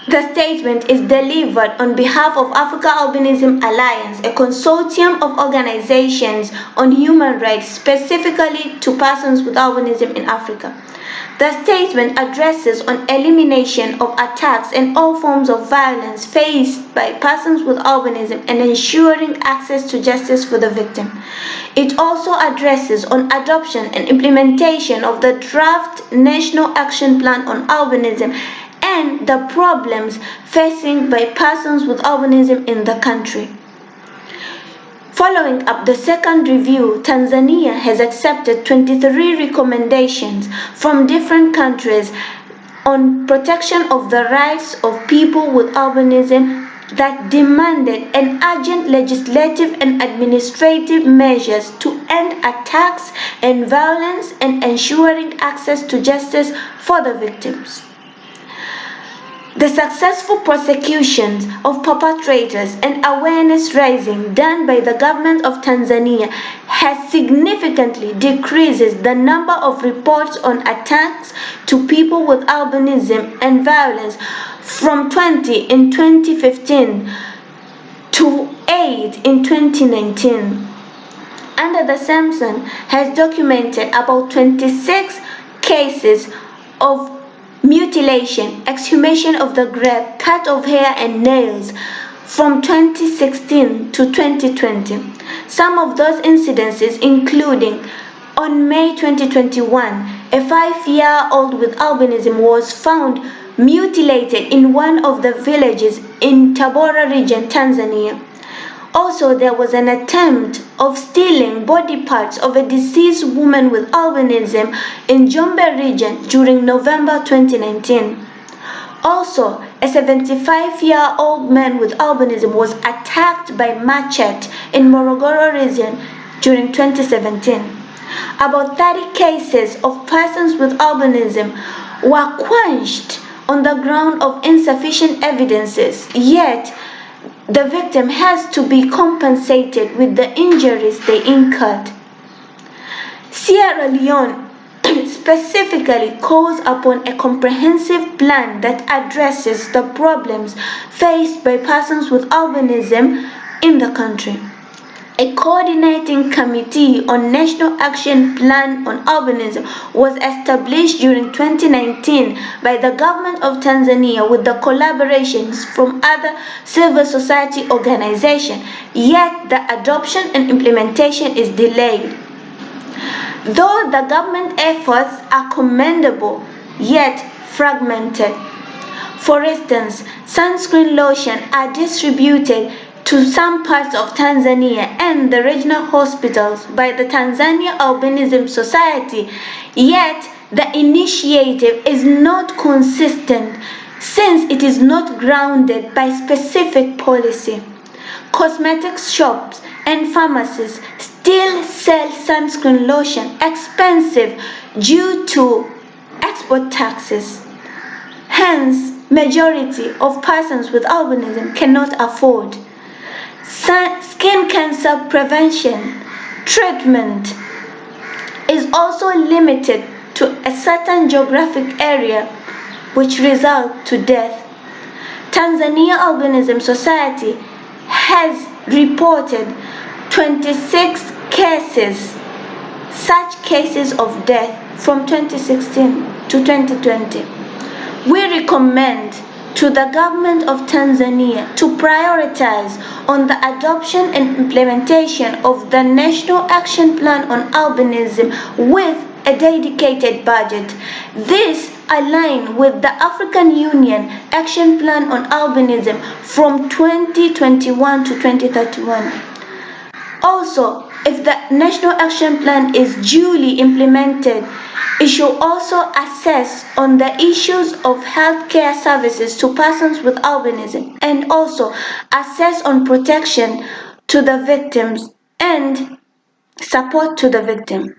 The statement is delivered on behalf of Africa Albinism Alliance, a consortium of organizations on human rights specifically to persons with albinism in Africa. The statement addresses on elimination of attacks and all forms of violence faced by persons with albinism and ensuring access to justice for the victim. It also addresses on adoption and implementation of the draft National Action Plan on Albinism and the problems facing by persons with albinism in the country. Following up the second review, Tanzania has accepted 23 recommendations from different countries on protection of the rights of people with albinism that demanded an urgent legislative and administrative measures to end attacks and violence and ensuring access to justice for the victims. The successful prosecutions of perpetrators and awareness raising done by the government of Tanzania has significantly decreased the number of reports on attacks to people with albinism and violence from 20 in 2015 to 8 in 2019. Under the Samson has documented about 26 cases of mutilation, exhumation of the grave, cut of hair and nails from 2016 to 2020. Some of those incidences including on May 2021, a 5-year-old with albinism was found mutilated in one of the villages in Tabora region, Tanzania. Also, there was an attempt of stealing body parts of a deceased woman with albinism in Jombe region during November 2019. Also, a 75-year-old man with albinism was attacked by machete in Morogoro region during 2017. About 30 cases of persons with albinism were quashed on the ground of insufficient evidences, yet the victim has to be compensated with the injuries they incurred. Sierra Leone specifically calls upon a comprehensive plan that addresses the problems faced by persons with albinism in the country. A coordinating committee on National Action Plan on Albinism was established during 2019 by the Government of Tanzania with the collaborations from other civil society organizations, yet the adoption and implementation is delayed. Though the government efforts are commendable, yet fragmented. For instance, sunscreen lotion are distributed to some parts of Tanzania and the regional hospitals by the Tanzania Albinism Society, yet the initiative is not consistent since it is not grounded by specific policy. Cosmetics shops and pharmacies still sell sunscreen lotion expensive due to export taxes. Hence, majority of persons with albinism cannot afford. Skin cancer prevention treatment is also limited to a certain geographic area, which results to death. Tanzania Albinism Society has reported 26 cases, such cases of death from 2016 to 2020. We recommend to the Government of Tanzania to prioritize on the adoption and implementation of the National Action Plan on Albinism with a dedicated budget. This aligns with the African Union Action Plan on Albinism from 2021 to 2031. Also, if the National Action Plan is duly implemented, it should also assess on the issues of healthcare services to persons with albinism and also assess on protection to the victims and support to the victim.